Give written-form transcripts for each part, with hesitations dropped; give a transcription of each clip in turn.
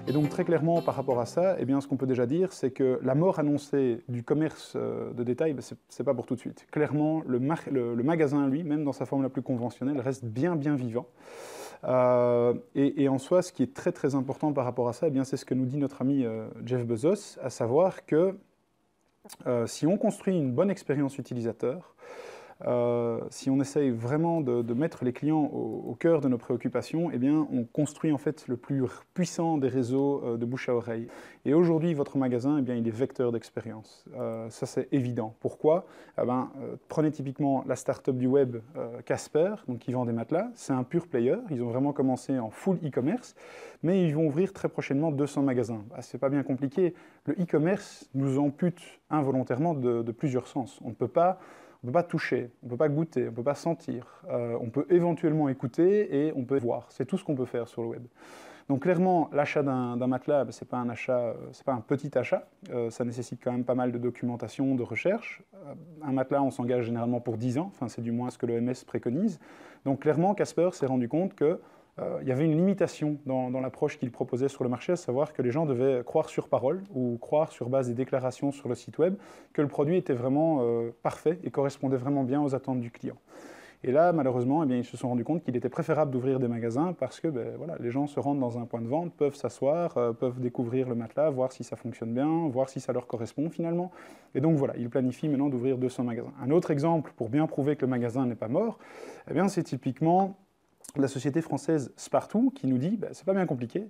Et donc très clairement par rapport à ça, eh bien, ce qu'on peut déjà dire, c'est que la mort annoncée du commerce de détail, ben, c'est pas pour tout de suite. Clairement, le magasin, lui, même dans sa forme la plus conventionnelle, reste bien vivant. Et en soi, ce qui est très très important par rapport à ça, eh bien, c'est ce que nous dit notre ami Jeff Bezos, à savoir que si on construit une bonne expérience utilisateur, si on essaye vraiment de mettre les clients au cœur de nos préoccupations, eh bien, on construit en fait le plus puissant des réseaux de bouche à oreille. Et aujourd'hui, votre magasin, eh bien, il est vecteur d'expérience. Ça, c'est évident. Pourquoi? Prenez typiquement la start-up du web Casper, donc qui vend des matelas. C'est un pur player. Ils ont vraiment commencé en full e-commerce, mais ils vont ouvrir très prochainement 200 magasins. C'est pas bien compliqué. Le e-commerce nous ampute involontairement de plusieurs sens. On ne peut pas toucher, on ne peut pas goûter, on ne peut pas sentir. On peut éventuellement écouter et on peut voir. C'est tout ce qu'on peut faire sur le web. Donc clairement, l'achat d'un matelas, ce n'est pas un achat, c'est pas un petit achat. Ça nécessite quand même pas mal de documentation, de recherche. Un matelas, on s'engage généralement pour 10 ans. Enfin, c'est du moins ce que l'OMS préconise. Donc clairement, Casper s'est rendu compte que il y avait une limitation dans l'approche qu'il proposait sur le marché, à savoir que les gens devaient croire sur parole ou croire sur base des déclarations sur le site web que le produit était vraiment parfait et correspondait vraiment bien aux attentes du client. Et là, malheureusement, eh bien, ils se sont rendus compte qu'il était préférable d'ouvrir des magasins parce que voilà, les gens se rendent dans un point de vente, peuvent s'asseoir, peuvent découvrir le matelas, voir si ça fonctionne bien, voir si ça leur correspond finalement. Et donc voilà, ils planifient maintenant d'ouvrir 200 magasins. Un autre exemple pour bien prouver que le magasin n'est pas mort, eh bien, c'est typiquement la société française Spartoo qui nous dit, c'est pas bien compliqué,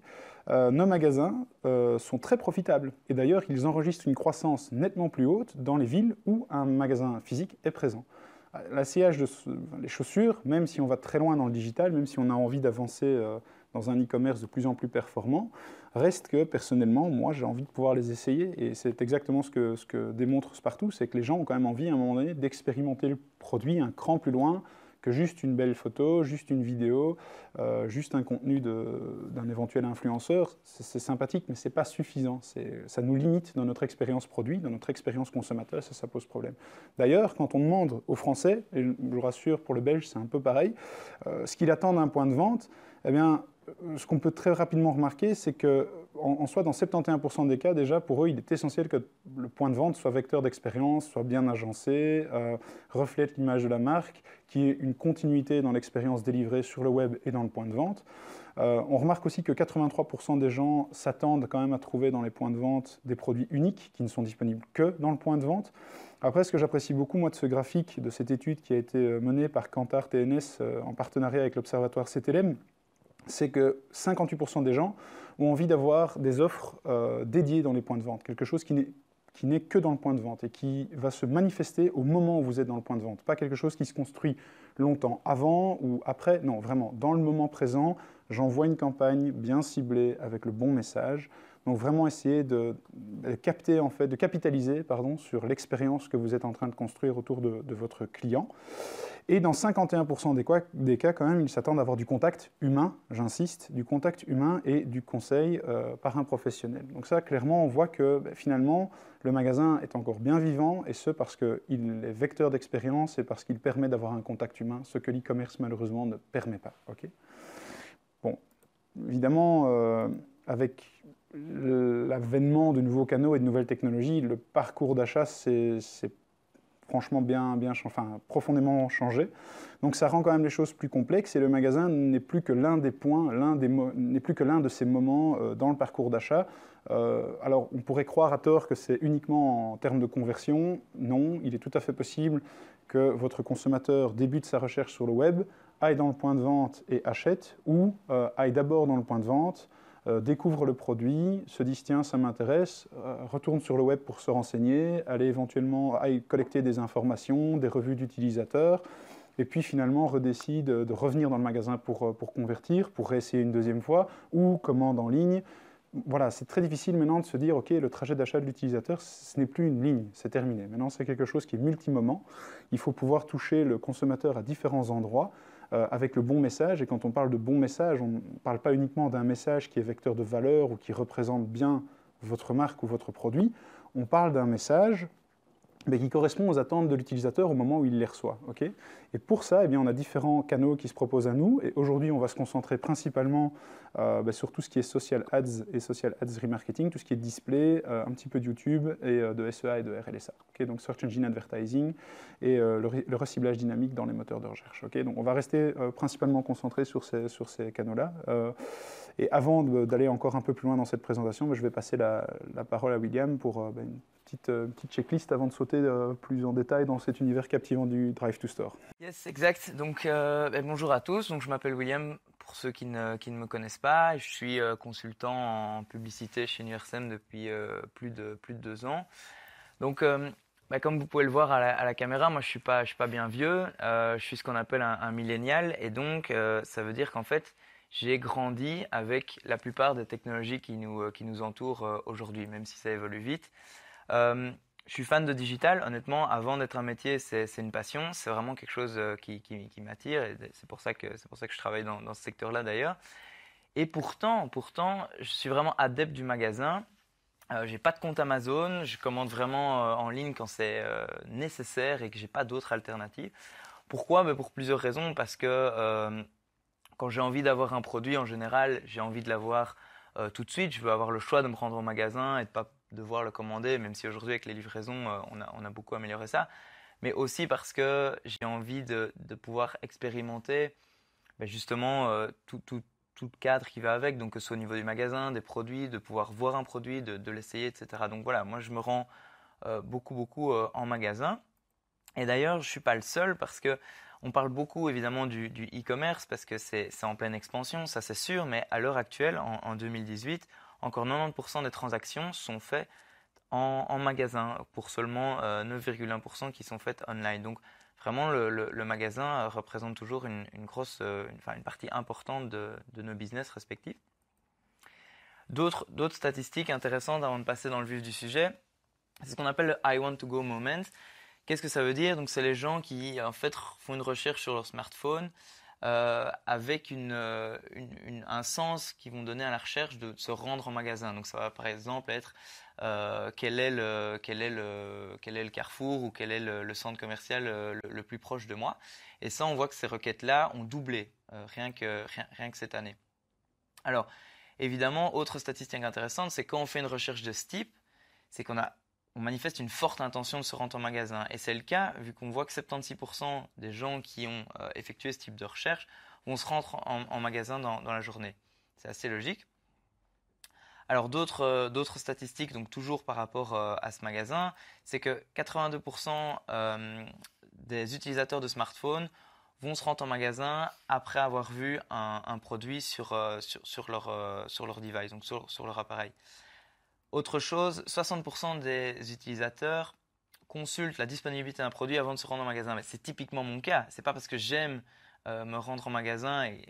nos magasins sont très profitables. Et d'ailleurs, ils enregistrent une croissance nettement plus haute dans les villes où un magasin physique est présent. L'asseyage les chaussures, même si on va très loin dans le digital, même si on a envie d'avancer dans un e-commerce de plus en plus performant, reste que personnellement, moi j'ai envie de pouvoir les essayer. Et c'est exactement ce que démontre Spartoo, c'est que les gens ont quand même envie à un moment donné d'expérimenter le produit un cran plus loin que juste une belle photo, juste une vidéo, juste un contenu d'un éventuel influenceur. C'est sympathique, mais ce n'est pas suffisant. Ça nous limite dans notre expérience produit, dans notre expérience consommateur, ça pose problème. D'ailleurs, quand on demande aux Français, et je vous rassure, pour le Belge, c'est un peu pareil, ce qu'il attend d'un point de vente, eh bien, ce qu'on peut très rapidement remarquer, c'est qu'en soi, dans 71% des cas, déjà, pour eux, il est essentiel que le point de vente soit vecteur d'expérience, soit bien agencé, reflète l'image de la marque, qu'il y ait une continuité dans l'expérience délivrée sur le web et dans le point de vente. On remarque aussi que 83% des gens s'attendent quand même à trouver dans les points de vente des produits uniques qui ne sont disponibles que dans le point de vente. Après, ce que j'apprécie beaucoup, moi, de ce graphique, de cette étude qui a été menée par Kantar TNS en partenariat avec l'Observatoire CTLM, c'est que 58% des gens ont envie d'avoir des offres dédiées dans les points de vente, quelque chose qui n'est que dans le point de vente et qui va se manifester au moment où vous êtes dans le point de vente, pas quelque chose qui se construit longtemps avant ou après, non, vraiment, dans le moment présent, j'envoie une campagne bien ciblée avec le bon message. Donc vraiment essayer de capter, en fait, de capitaliser sur l'expérience que vous êtes en train de construire autour de votre client. Et dans 51% des cas, quand même, ils s'attendent à avoir du contact humain, j'insiste, du contact humain et du conseil par un professionnel. Donc ça, clairement, on voit que finalement, le magasin est encore bien vivant, et ce parce qu'il est vecteur d'expérience et parce qu'il permet d'avoir un contact humain, ce que l'e-commerce, malheureusement, ne permet pas. Okay, bon, évidemment, avec l'avènement de nouveaux canaux et de nouvelles technologies, le parcours d'achat, c'est franchement profondément changé. Donc ça rend quand même les choses plus complexes et le magasin n'est plus que l'un des points, n'est plus que l'un de ces moments dans le parcours d'achat. Alors on pourrait croire à tort que c'est uniquement en termes de conversion. Non, il est tout à fait possible que votre consommateur débute sa recherche sur le web, aille dans le point de vente et achète, ou aille d'abord dans le point de vente, découvre le produit, se dit tiens ça m'intéresse, retourne sur le web pour se renseigner, aille collecter des informations, des revues d'utilisateurs, et puis finalement redécide de revenir dans le magasin pour convertir, pour réessayer une deuxième fois, ou commande en ligne. Voilà, c'est très difficile maintenant de se dire ok, le trajet d'achat de l'utilisateur, ce n'est plus une ligne, c'est terminé. Maintenant c'est quelque chose qui est multi-moment, il faut pouvoir toucher le consommateur à différents endroits, avec le bon message. Et quand on parle de bon message, on ne parle pas uniquement d'un message qui est vecteur de valeur ou qui représente bien votre marque ou votre produit. On parle d'un message mais qui correspond aux attentes de l'utilisateur au moment où il les reçoit. Okay, et pour ça, eh bien, on a différents canaux qui se proposent à nous. Et aujourd'hui, on va se concentrer principalement sur tout ce qui est social ads et social ads remarketing, tout ce qui est display, un petit peu de YouTube et de SEA et de RLSA. Okay, donc Search Engine Advertising et le reciblage dynamique dans les moteurs de recherche. Okay, donc on va rester principalement concentré sur ces canaux-là. Et avant d'aller encore un peu plus loin dans cette présentation, je vais passer la parole à William pour une petite checklist avant de sauter plus en détail dans cet univers captivant du Drive to Store. Yes, exact. Donc, bonjour à tous. Donc, je m'appelle William, pour ceux qui ne me connaissent pas. Je suis consultant en publicité chez NURSEM depuis plus de 2 ans. Donc, comme vous pouvez le voir à la caméra, moi, je suis pas bien vieux. Je suis ce qu'on appelle un millénial. Et donc, ça veut dire qu'en fait, j'ai grandi avec la plupart des technologies qui nous entourent aujourd'hui, même si ça évolue vite. Je suis fan de digital, honnêtement, avant d'être un métier, c'est une passion, c'est vraiment quelque chose qui m'attire et c'est pour ça que je travaille dans ce secteur-là d'ailleurs. Et pourtant, je suis vraiment adepte du magasin. J'ai pas de compte Amazon, je commande vraiment en ligne quand c'est nécessaire et que j'ai pas d'autres alternatives. Pourquoi? Pour plusieurs raisons, parce que quand j'ai envie d'avoir un produit, en général, j'ai envie de l'avoir tout de suite. Je veux avoir le choix de me rendre au magasin et de pas devoir le commander, même si aujourd'hui avec les livraisons, on a beaucoup amélioré ça. Mais aussi parce que j'ai envie de pouvoir expérimenter justement tout le cadre qui va avec, donc que ce soit au niveau du magasin, des produits, de pouvoir voir un produit, de l'essayer, etc. Donc voilà, moi je me rends beaucoup en magasin. Et d'ailleurs, je ne suis pas le seul parce que on parle beaucoup évidemment du e-commerce parce que c'est en pleine expansion, ça c'est sûr, mais à l'heure actuelle, en 2018, encore 90% des transactions sont faites en magasin pour seulement 9,1% qui sont faites online. Donc vraiment, le magasin représente toujours une partie importante de nos business respectifs. D'autres statistiques intéressantes avant de passer dans le vif du sujet, c'est ce qu'on appelle le I want to go moment. Qu'est-ce que ça veut dire? Donc, c'est les gens qui en fait font une recherche sur leur smartphone avec un sens qu'ils vont donner à la recherche de se rendre en magasin. Donc, ça va par exemple être quel est le Carrefour ou quel est le centre commercial le plus proche de moi. Et ça, on voit que ces requêtes-là ont doublé rien que cette année. Alors, évidemment, autre statistique intéressante, c'est quand on fait une recherche de ce type, c'est qu'on manifeste une forte intention de se rendre en magasin. Et c'est le cas, vu qu'on voit que 76% des gens qui ont effectué ce type de recherche vont se rendre en magasin dans la journée. C'est assez logique. Alors d'autres statistiques, donc toujours par rapport à ce magasin, c'est que 82% des utilisateurs de smartphones vont se rendre en magasin après avoir vu un produit sur leur device, donc sur leur appareil. Autre chose, 60% des utilisateurs consultent la disponibilité d'un produit avant de se rendre en magasin. Mais c'est typiquement mon cas. C'est pas parce que j'aime me rendre en magasin et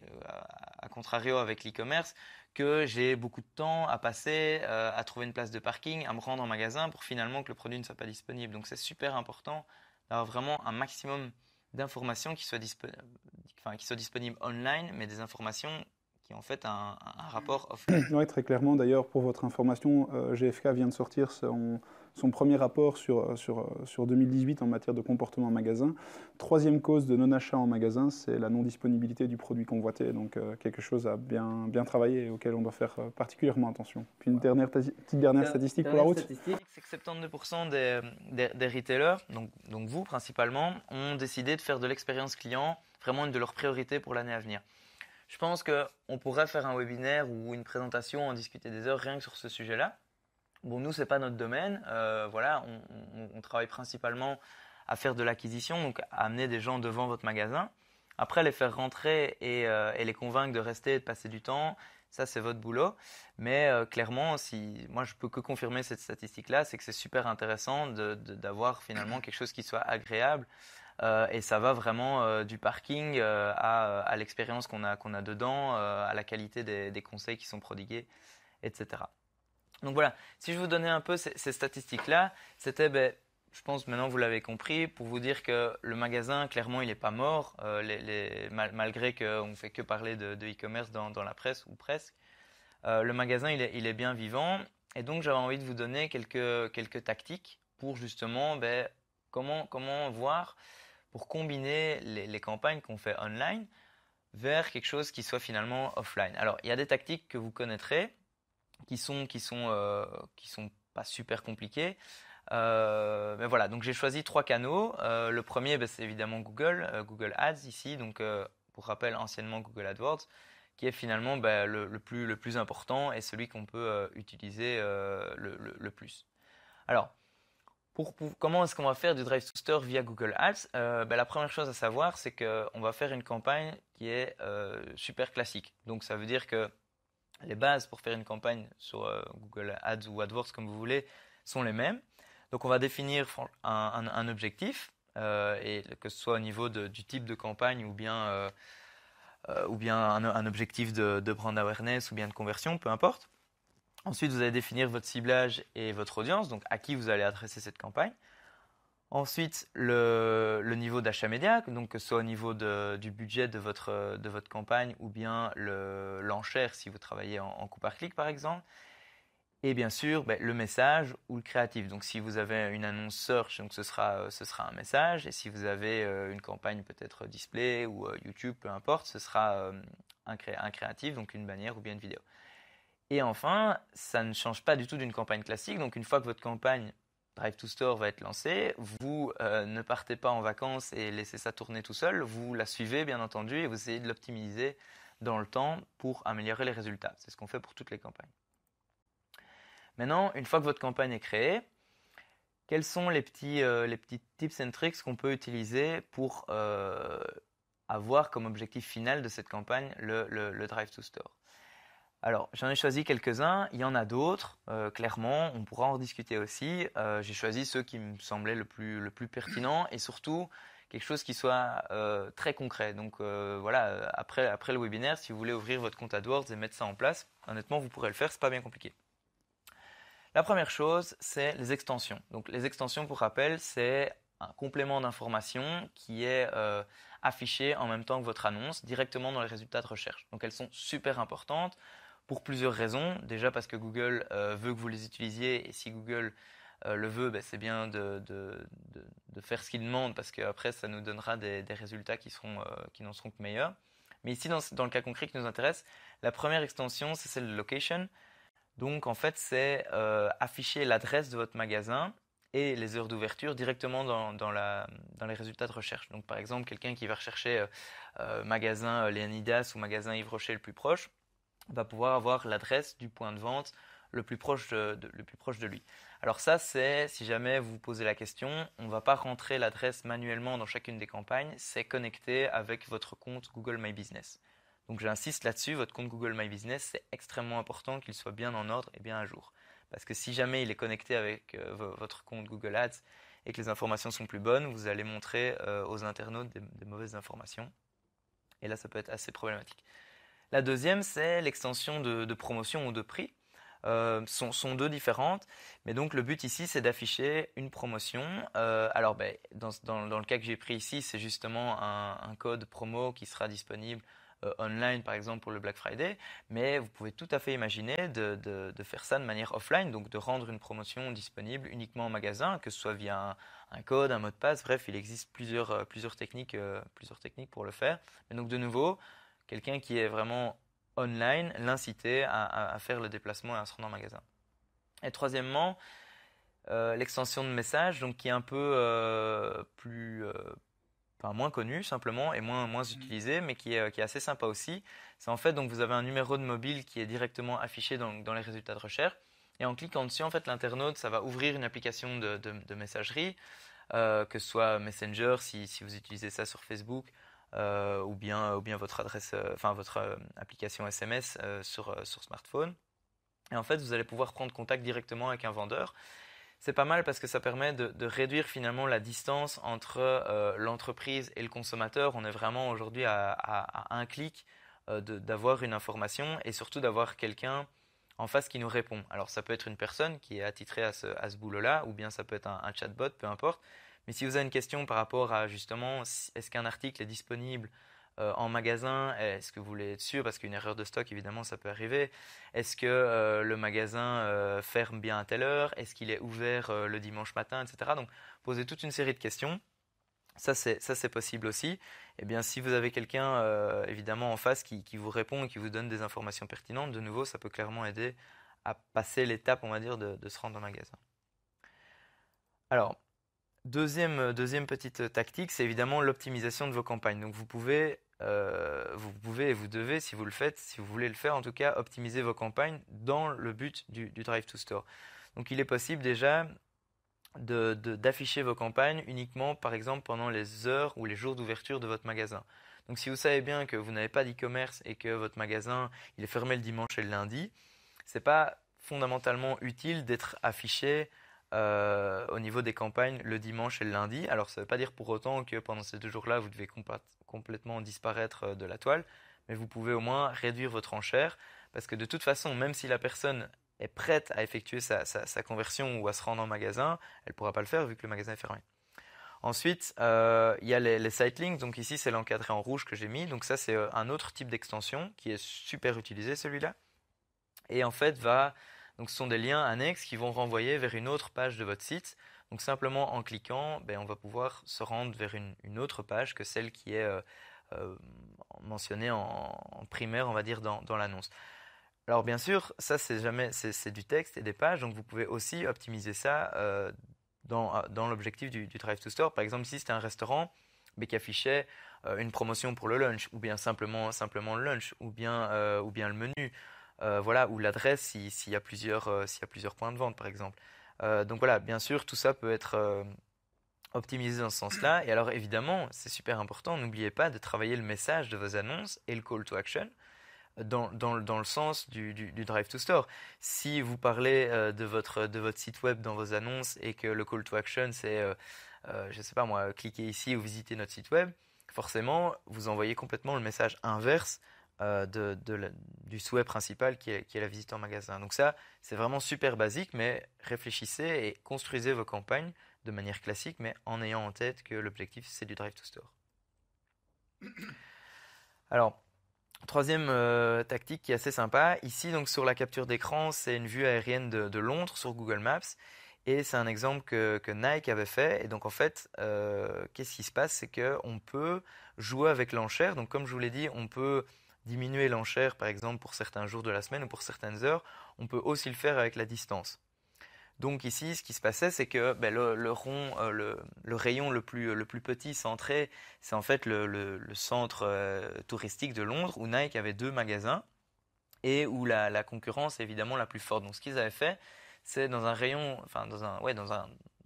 à contrario avec l'e-commerce que j'ai beaucoup de temps à passer à trouver une place de parking, à me rendre en magasin pour finalement que le produit ne soit pas disponible. Donc c'est super important d'avoir vraiment un maximum d'informations qui soient disponibles online, mais des informations qui ont en fait un rapport offline. Oui, très clairement. D'ailleurs, pour votre information, GFK vient de sortir son premier rapport sur 2018 en matière de comportement en magasin. 3e cause de non-achat en magasin, c'est la non-disponibilité du produit convoité. Donc, quelque chose à bien travailler et auquel on doit faire particulièrement attention. Puis une petite dernière statistique pour la route. C'est que 72% des retailers, donc vous principalement, ont décidé de faire de l'expérience client vraiment une de leurs priorités pour l'année à venir. Je pense qu'on pourrait faire un webinaire ou une présentation, en discuter des heures rien que sur ce sujet-là. Bon, nous, ce n'est pas notre domaine. Voilà, on travaille principalement à faire de l'acquisition, donc à amener des gens devant votre magasin. Après, les faire rentrer et les convaincre de rester et de passer du temps, ça, c'est votre boulot. Mais clairement, moi, je peux que confirmer cette statistique-là, c'est que c'est super intéressant d'avoir finalement quelque chose qui soit agréable. Et ça va vraiment du parking à l'expérience qu'on a dedans, à la qualité des conseils qui sont prodigués, etc. Donc voilà, si je vous donnais un peu ces statistiques-là, c'était, je pense maintenant vous l'avez compris, pour vous dire que le magasin, clairement, il n'est pas mort, malgré qu'on ne fait que parler de e-commerce dans la presse ou presque. Le magasin, il est bien vivant. Et donc, j'avais envie de vous donner quelques tactiques pour justement comment voir pour combiner les campagnes qu'on fait online vers quelque chose qui soit finalement offline. Alors, il y a des tactiques que vous connaîtrez qui sont pas super compliquées. Mais voilà, donc j'ai choisi 3 canaux. Le premier, c'est évidemment Google Ads ici, donc pour rappel, anciennement Google AdWords, qui est finalement le plus important et celui qu'on peut utiliser le plus. Alors, comment est-ce qu'on va faire du Drive to Store via Google Ads? La première chose à savoir, c'est qu'on va faire une campagne qui est super classique. Donc, ça veut dire que les bases pour faire une campagne sur Google Ads ou AdWords, comme vous voulez, sont les mêmes. Donc, on va définir un objectif, et que ce soit au niveau du type de campagne ou bien un objectif de brand awareness ou bien de conversion, peu importe. Ensuite, vous allez définir votre ciblage et votre audience, donc à qui vous allez adresser cette campagne. Ensuite, le niveau d'achat média, donc que ce soit au niveau du budget de votre campagne ou bien l'enchère si vous travaillez en coup par clic par exemple. Et bien sûr, le message ou le créatif. Donc si vous avez une annonce search, donc ce sera un message. Et si vous avez une campagne peut-être display ou YouTube, peu importe, ce sera un créatif, donc une bannière ou bien une vidéo. Et enfin, ça ne change pas du tout d'une campagne classique. Donc une fois que votre campagne Drive to Store va être lancée, vous ne partez pas en vacances et laissez ça tourner tout seul. Vous la suivez bien entendu et vous essayez de l'optimiser dans le temps pour améliorer les résultats. C'est ce qu'on fait pour toutes les campagnes. Maintenant, une fois que votre campagne est créée, quels sont les petits tips and tricks qu'on peut utiliser pour avoir comme objectif final de cette campagne le Drive to Store? Alors, j'en ai choisi quelques-uns, il y en a d'autres, clairement, on pourra en discuter aussi. J'ai choisi ceux qui me semblaient le plus pertinent et surtout quelque chose qui soit très concret. Donc voilà, après le webinaire, si vous voulez ouvrir votre compte AdWords et mettre ça en place, honnêtement, vous pourrez le faire, c'est pas bien compliqué. La première chose, c'est les extensions. Donc les extensions, pour rappel, c'est un complément d'information qui est affiché en même temps que votre annonce directement dans les résultats de recherche. Donc elles sont super importantes pour plusieurs raisons. Déjà parce que Google veut que vous les utilisiez et si Google le veut, c'est bien de faire ce qu'il demande parce qu'après ça nous donnera des résultats qui n'en seront que meilleurs. Mais ici, dans le cas concret qui nous intéresse, la première extension, c'est celle de Location. Donc en fait, c'est afficher l'adresse de votre magasin et les heures d'ouverture directement dans les résultats de recherche. Donc par exemple, quelqu'un qui va rechercher magasin Léonidas ou magasin Yves Rocher le plus proche va pouvoir avoir l'adresse du point de vente le plus proche de lui. Alors ça, c'est si jamais vous vous posez la question, on ne va pas rentrer l'adresse manuellement dans chacune des campagnes, c'est connecté avec votre compte Google My Business. Donc j'insiste là-dessus, votre compte Google My Business, c'est extrêmement important qu'il soit bien en ordre et bien à jour. Parce que si jamais il est connecté avec votre compte Google Ads et que les informations sont plus bonnes, vous allez montrer aux internautes des mauvaises informations. Et là, ça peut être assez problématique. La deuxième, c'est l'extension de promotion ou de prix. Sont deux différentes, mais donc le but ici, c'est d'afficher une promotion. Alors, dans le cas que j'ai pris ici, c'est justement un code promo qui sera disponible online par exemple pour le Black Friday, mais vous pouvez tout à fait imaginer de faire ça de manière offline, donc de rendre une promotion disponible uniquement en magasin, que ce soit via un code, un mot de passe, bref, il existe plusieurs techniques pour le faire. Mais donc de nouveau, quelqu'un qui est vraiment online, l'inciter à faire le déplacement et à se rendre en magasin. Et troisièmement, l'extension de message, donc qui est un peu moins connu simplement et moins utilisé, mais qui est assez sympa aussi. C'est en fait, donc vous avez un numéro de mobile qui est directement affiché dans les résultats de recherche. Et en cliquant dessus, en fait, l'internaute, ça va ouvrir une application de messagerie, que ce soit Messenger si vous utilisez ça sur Facebook, ou bien votre adresse, votre application SMS sur smartphone. Et en fait, vous allez pouvoir prendre contact directement avec un vendeur. C'est pas mal parce que ça permet de réduire finalement la distance entre l'entreprise et le consommateur. On est vraiment aujourd'hui à un clic d'avoir une information et surtout d'avoir quelqu'un en face qui nous répond. Alors ça peut être une personne qui est attitrée à ce boulot-là ou bien ça peut être un chatbot, peu importe. Mais si vous avez une question par rapport à justement est-ce qu'un article est disponible en magasin, est-ce que vous voulez être sûr, parce qu'une erreur de stock, évidemment, ça peut arriver. Est-ce que le magasin ferme bien à telle heure? Est-ce qu'il est ouvert le dimanche matin, etc. Donc, posez toute une série de questions. Ça, c'est possible aussi. Eh bien, si vous avez quelqu'un, évidemment, en face qui vous répond et qui vous donne des informations pertinentes, de nouveau, ça peut clairement aider à passer l'étape, on va dire, de se rendre au magasin. Alors, deuxième petite tactique, c'est évidemment l'optimisation de vos campagnes. Donc, vous pouvez et vous devez, si vous le faites, si vous voulez le faire, en tout cas, optimiser vos campagnes dans le but du Drive to Store. Donc, il est possible déjà d'afficher vos campagnes uniquement, par exemple, pendant les heures ou les jours d'ouverture de votre magasin. Donc, si vous savez bien que vous n'avez pas d'e-commerce et que votre magasin il est fermé le dimanche et le lundi, c'est pas fondamentalement utile d'être affiché au niveau des campagnes le dimanche et le lundi. Alors, ça ne veut pas dire pour autant que pendant ces 2 jours-là, vous devez complètement disparaître de la toile, mais vous pouvez au moins réduire votre enchère parce que de toute façon, même si la personne est prête à effectuer sa conversion ou à se rendre en magasin, elle ne pourra pas le faire vu que le magasin est fermé. Ensuite, il y a les site links. Donc ici, c'est l'encadré en rouge que j'ai mis. Donc ça, c'est un autre type d'extension qui est super utilisé, celui-là. Et en fait, donc ce sont des liens annexes qui vont renvoyer vers une autre page de votre site. Donc simplement en cliquant, on va pouvoir se rendre vers une autre page que celle qui est mentionnée en primaire, on va dire, dans l'annonce. Alors bien sûr, ça c'est du texte et des pages, donc vous pouvez aussi optimiser ça dans l'objectif du Drive to Store. Par exemple, ici c'était un restaurant mais qui affichait une promotion pour le lunch, ou bien simplement le lunch, ou bien le menu, voilà, ou l'adresse s'il y a plusieurs points de vente par exemple. Donc voilà, bien sûr, tout ça peut être optimisé dans ce sens-là. Et alors évidemment, c'est super important, n'oubliez pas de travailler le message de vos annonces et le call to action dans le sens du Drive to Store. Si vous parlez de votre site web dans vos annonces et que le call to action c'est, je ne sais pas moi, cliquez ici ou visitez notre site web, forcément vous envoyez complètement le message inverse du souhait principal qui est la visite en magasin. Donc ça, c'est vraiment super basique, mais réfléchissez et construisez vos campagnes de manière classique, mais en ayant en tête que l'objectif c'est du Drive to Store. Alors, troisième tactique qui est assez sympa, ici donc sur la capture d'écran, c'est une vue aérienne de Londres sur Google Maps et c'est un exemple que Nike avait fait. Et donc en fait, qu'est-ce qui se passe? C'est qu'on peut jouer avec l'enchère. Donc comme je vous l'ai dit, on peut diminuer l'enchère par exemple pour certains jours de la semaine ou pour certaines heures. On peut aussi le faire avec la distance. Donc ici, ce qui se passait, c'est que le rayon le plus petit centré, c'est en fait le centre touristique de Londres où Nike avait 2 magasins et où la concurrence est évidemment la plus forte. Donc ce qu'ils avaient fait, c'est dans un rayon, enfin dans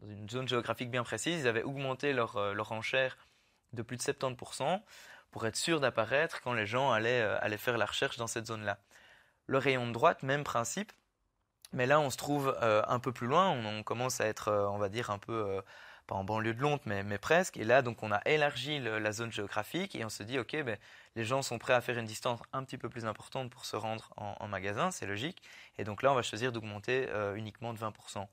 une zone géographique bien précise, ils avaient augmenté leur enchère de plus de 70% pour être sûr d'apparaître quand les gens allaient faire la recherche dans cette zone-là. Le rayon de droite, même principe. Mais là, on se trouve un peu plus loin, on commence à être, on va dire, un peu, pas en banlieue de Londres, mais presque. Et là, donc, on a élargi la zone géographique et on se dit, OK, les gens sont prêts à faire une distance un petit peu plus importante pour se rendre en magasin, c'est logique. Et donc là, on va choisir d'augmenter uniquement de 20%.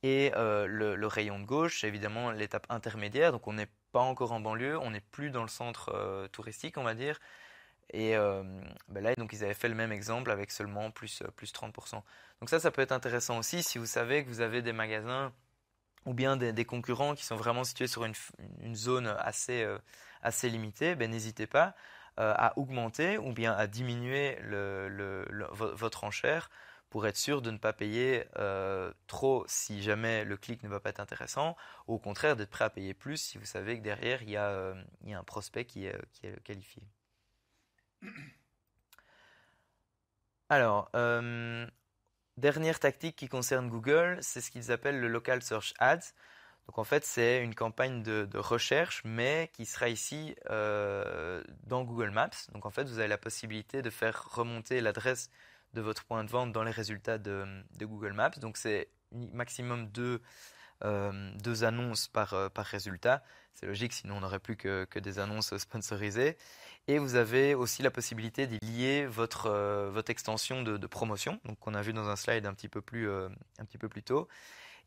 Et le rayon de gauche, c'est évidemment l'étape intermédiaire. Donc, on n'est pas encore en banlieue, on n'est plus dans le centre touristique, on va dire. Et là, donc, ils avaient fait le même exemple avec seulement plus 30%. Donc ça peut être intéressant aussi si vous savez que vous avez des magasins ou bien des concurrents qui sont vraiment situés sur une zone assez limitée. N'hésitez pas à augmenter ou bien à diminuer votre enchère pour être sûr de ne pas payer trop si jamais le clic ne va pas être intéressant. Ou au contraire, d'être prêt à payer plus si vous savez que derrière, il y a un prospect qui est qualifié. Alors, dernière tactique qui concerne Google, c'est ce qu'ils appellent le Local Search Ads. Donc en fait, c'est une campagne de recherche, mais qui sera ici dans Google Maps. Donc en fait, vous avez la possibilité de faire remonter l'adresse de votre point de vente dans les résultats de Google Maps. Donc c'est maximum 2 annonces par résultat. C'est logique, sinon on n'aurait plus que des annonces sponsorisées. Et vous avez aussi la possibilité d'y lier votre extension de promotion, donc qu'on a vu dans un slide un petit peu plus tôt.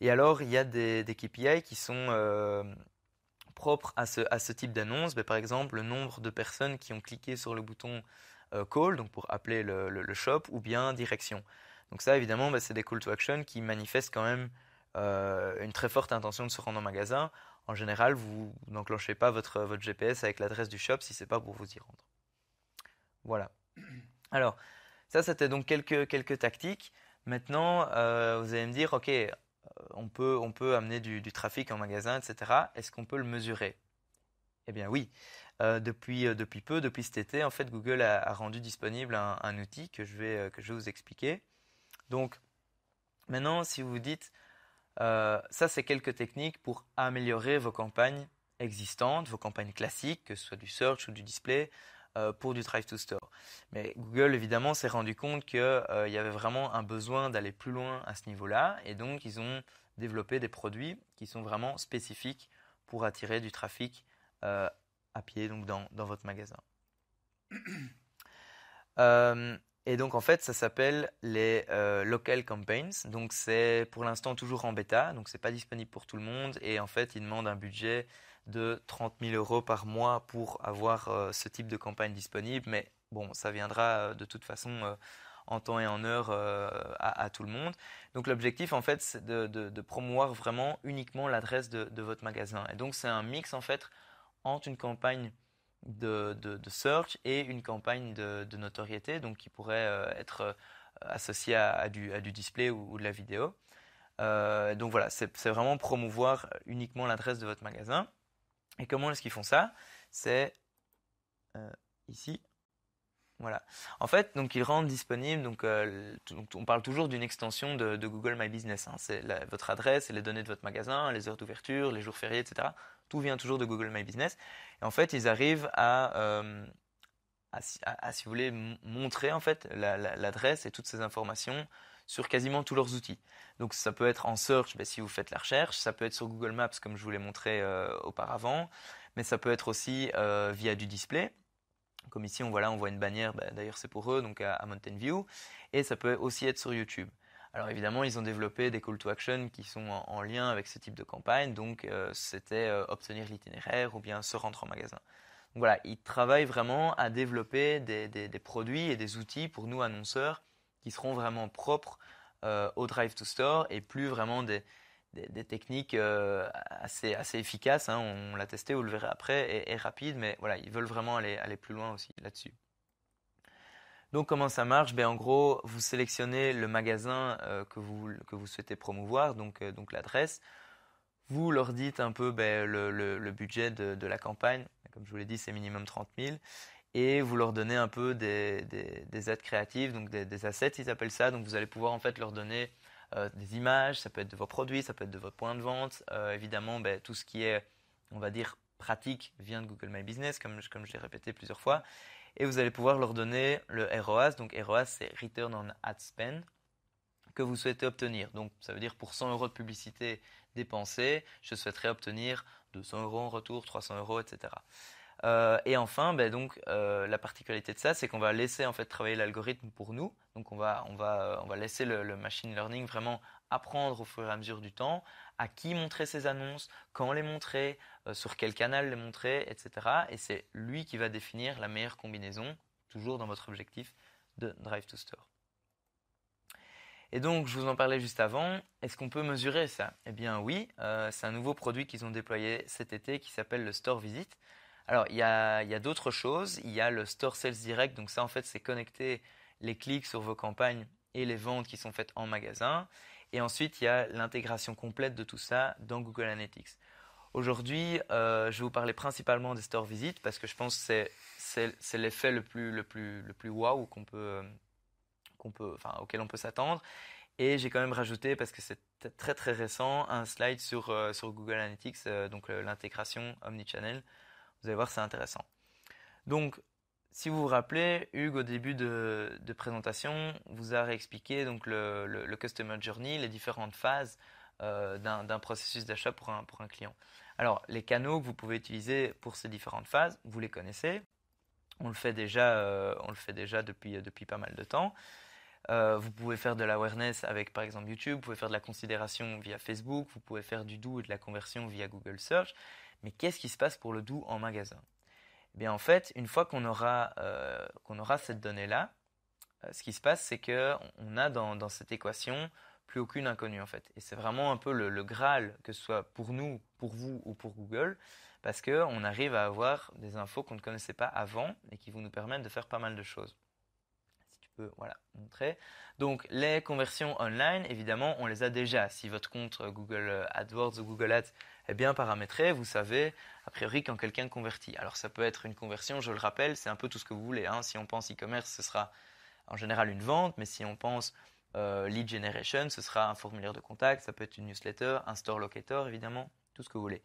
Et alors, il y a des KPI qui sont propre à ce type d'annonce, par exemple le nombre de personnes qui ont cliqué sur le bouton call, donc pour appeler le shop, ou bien direction. Donc ça, évidemment, c'est des call to action qui manifestent quand même une très forte intention de se rendre en magasin. En général, vous n'enclenchez pas votre GPS avec l'adresse du shop si ce n'est pas pour vous y rendre. Voilà. Alors, ça, c'était donc quelques tactiques. Maintenant, vous allez me dire, OK, on peut amener du trafic en magasin, etc. Est-ce qu'on peut le mesurer? Eh bien oui. Depuis cet été, en fait, Google a rendu disponible un outil que je vais vous expliquer. Donc, maintenant, si vous vous dites, ça, c'est quelques techniques pour améliorer vos campagnes existantes, vos campagnes classiques, que ce soit du search ou du display, pour du Drive to Store. Mais Google, évidemment, s'est rendu compte qu'il y avait vraiment un besoin d'aller plus loin à ce niveau-là. Et donc, ils ont développé des produits qui sont vraiment spécifiques pour attirer du trafic à pied, donc dans votre magasin. Et donc, en fait, ça s'appelle les Local Campaigns. Donc, c'est pour l'instant toujours en bêta. Donc, ce n'est pas disponible pour tout le monde. Et en fait, ils demandent un budget de 30 000 € par mois pour avoir ce type de campagne disponible. Mais bon, ça viendra de toute façon en temps et en heure à tout le monde. Donc, l'objectif, en fait, c'est de promouvoir vraiment uniquement l'adresse de votre magasin. Et donc, c'est un mix, en fait, entre une campagne de search et une campagne de notoriété, donc qui pourrait être associée à du display ou de la vidéo. Donc voilà, c'est vraiment promouvoir uniquement l'adresse de votre magasin. Et comment est-ce qu'ils font ça? C'est ici. Voilà. En fait, donc ils rendent disponible, donc on parle toujours d'une extension de Google My Business. Hein. C'est votre adresse et les données de votre magasin, les heures d'ouverture, les jours fériés, etc. Tout vient toujours de Google My Business. Et en fait, ils arrivent à si vous voulez, montrer en fait l'adresse et toutes ces informations sur quasiment tous leurs outils. Donc ça peut être en search, si vous faites la recherche, ça peut être sur Google Maps comme je vous l'ai montré auparavant, mais ça peut être aussi via du display. Comme ici, on voit une bannière, d'ailleurs c'est pour eux, donc à Mountain View, et ça peut aussi être sur YouTube. Alors évidemment, ils ont développé des call to action qui sont en lien avec ce type de campagne, donc c'était obtenir l'itinéraire ou bien se rendre en magasin. Donc voilà, ils travaillent vraiment à développer des produits et des outils pour nous annonceurs qui seront vraiment propres au Drive to Store et plus vraiment des techniques assez efficaces. Hein. On l'a testé, vous le verrez après, et rapide, mais voilà, ils veulent vraiment aller plus loin aussi là-dessus. Donc comment ça marche? En gros, vous sélectionnez le magasin que vous souhaitez promouvoir, donc l'adresse. Vous leur dites un peu le budget de la campagne. Comme je vous l'ai dit, c'est minimum 30 000. Et vous leur donnez un peu des aides créatives, donc des assets, ils appellent ça. Donc vous allez pouvoir en fait leur donner des images, ça peut être de vos produits, ça peut être de votre point de vente. Évidemment, tout ce qui est, on va dire, pratique vient de Google My Business, comme je l'ai répété plusieurs fois. Et vous allez pouvoir leur donner le ROAS. Donc ROAS, c'est Return on Ad Spend, que vous souhaitez obtenir. Donc ça veut dire pour 100 € de publicité dépensée, je souhaiterais obtenir 200 € en retour, 300 €, etc. Et enfin, la particularité de ça, c'est qu'on va laisser en fait travailler l'algorithme pour nous. Donc on va laisser le machine learning vraiment apprendre au fur et à mesure du temps à qui montrer ses annonces, quand les montrer, sur quel canal les montrer, etc. Et c'est lui qui va définir la meilleure combinaison, toujours dans votre objectif de Drive to Store. Et donc, je vous en parlais juste avant, est-ce qu'on peut mesurer ça? Eh bien oui, c'est un nouveau produit qu'ils ont déployé cet été qui s'appelle le Store Visit. Alors, il y a d'autres choses. Il y a le Store Sales Direct. Donc ça, en fait, c'est connecter les clics sur vos campagnes et les ventes qui sont faites en magasin. Et ensuite, il y a l'intégration complète de tout ça dans Google Analytics. Aujourd'hui, je vais vous parler principalement des Store Visits parce que je pense que c'est l'effet le plus waouh auquel on peut s'attendre. Et j'ai quand même rajouté, parce que c'est très très récent, un slide sur Google Analytics, donc l'intégration Omnichannel. Vous allez voir, c'est intéressant. Donc, si vous vous rappelez, Hugues, au début de présentation, vous a réexpliqué donc le Customer Journey, les différentes phases d'un processus d'achat pour un client. Alors, les canaux que vous pouvez utiliser pour ces différentes phases, vous les connaissez. On le fait déjà depuis pas mal de temps. Vous pouvez faire de l'awareness avec par exemple YouTube, vous pouvez faire de la considération via Facebook, vous pouvez faire du do et de la conversion via Google Search. Mais qu'est-ce qui se passe pour le do en magasin? Eh bien, en fait, une fois qu'on aura cette donnée-là, ce qui se passe, c'est qu'on a dans cette équation plus aucune inconnue en fait. Et c'est vraiment un peu le Graal, que ce soit pour nous, pour vous ou pour Google, parce qu'on arrive à avoir des infos qu'on ne connaissait pas avant et qui vont nous permettre de faire pas mal de choses. Si tu peux, voilà, montrer. Donc les conversions online, évidemment, on les a déjà. Si votre compte Google AdWords ou Google Ads est bien paramétré, vous savez a priori quand quelqu'un convertit. Alors ça peut être une conversion, je le rappelle, c'est un peu tout ce que vous voulez, hein. Si on pense e-commerce, ce sera en général une vente, mais si on pense lead generation, ce sera un formulaire de contact, ça peut être une newsletter, un store locator évidemment, tout ce que vous voulez.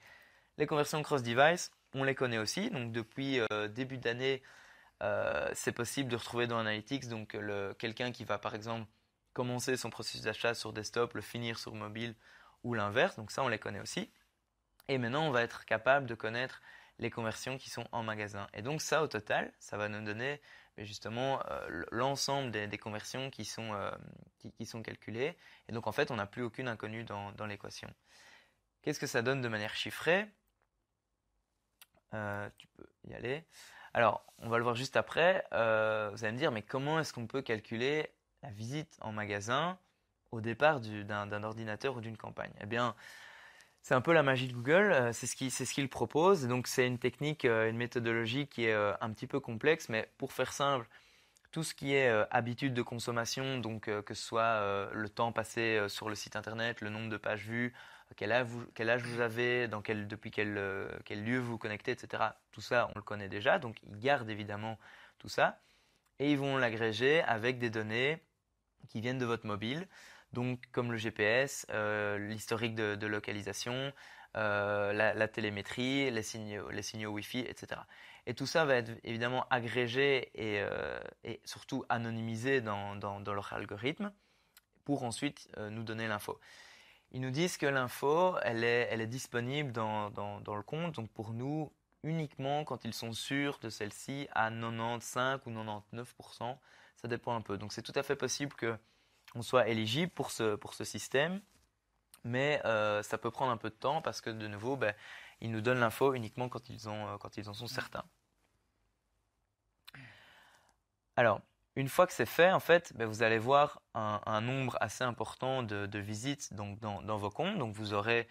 Les conversions cross-device, on les connaît aussi, donc depuis début d'année, c'est possible de retrouver dans Analytics donc quelqu'un qui va par exemple commencer son processus d'achat sur desktop, le finir sur mobile ou l'inverse, donc ça on les connaît aussi. Et maintenant on va être capable de connaître les conversions qui sont en magasin. Et donc ça au total, ça va nous donner justement l'ensemble des conversions qui sont calculées. Et donc en fait, on n'a plus aucune inconnue dans l'équation. Qu'est-ce que ça donne de manière chiffrée? Tu peux y aller. Alors, on va le voir juste après. Vous allez me dire, mais comment est-ce qu'on peut calculer la visite en magasin au départ d'un ordinateur ou d'une campagne? Eh bien, c'est un peu la magie de Google, c'est ce qu'il propose. Donc c'est une technique, une méthodologie qui est un petit peu complexe, mais pour faire simple, tout ce qui est habitude de consommation, donc que ce soit le temps passé sur le site internet, le nombre de pages vues, quel âge vous avez, depuis quel lieu vous vous connectez, etc. Tout ça, on le connaît déjà, donc ils gardent évidemment tout ça et ils vont l'agréger avec des données qui viennent de votre mobile. Donc, comme le GPS, l'historique de localisation, la télémétrie, les signaux Wi-Fi, etc. Et tout ça va être évidemment agrégé et surtout anonymisé dans leur algorithme pour ensuite nous donner l'info. Ils nous disent que l'info, elle est disponible dans le compte, donc pour nous, uniquement quand ils sont sûrs de celle-ci à 95 ou 99%, ça dépend un peu. Donc c'est tout à fait possible que on soit éligible pour ce système, mais ça peut prendre un peu de temps parce que de nouveau, ils nous donnent l'info uniquement quand ils en sont certains. Alors, une fois que c'est fait, en fait, vous allez voir un nombre assez important de visites donc, dans vos comptes. Donc, vous aurez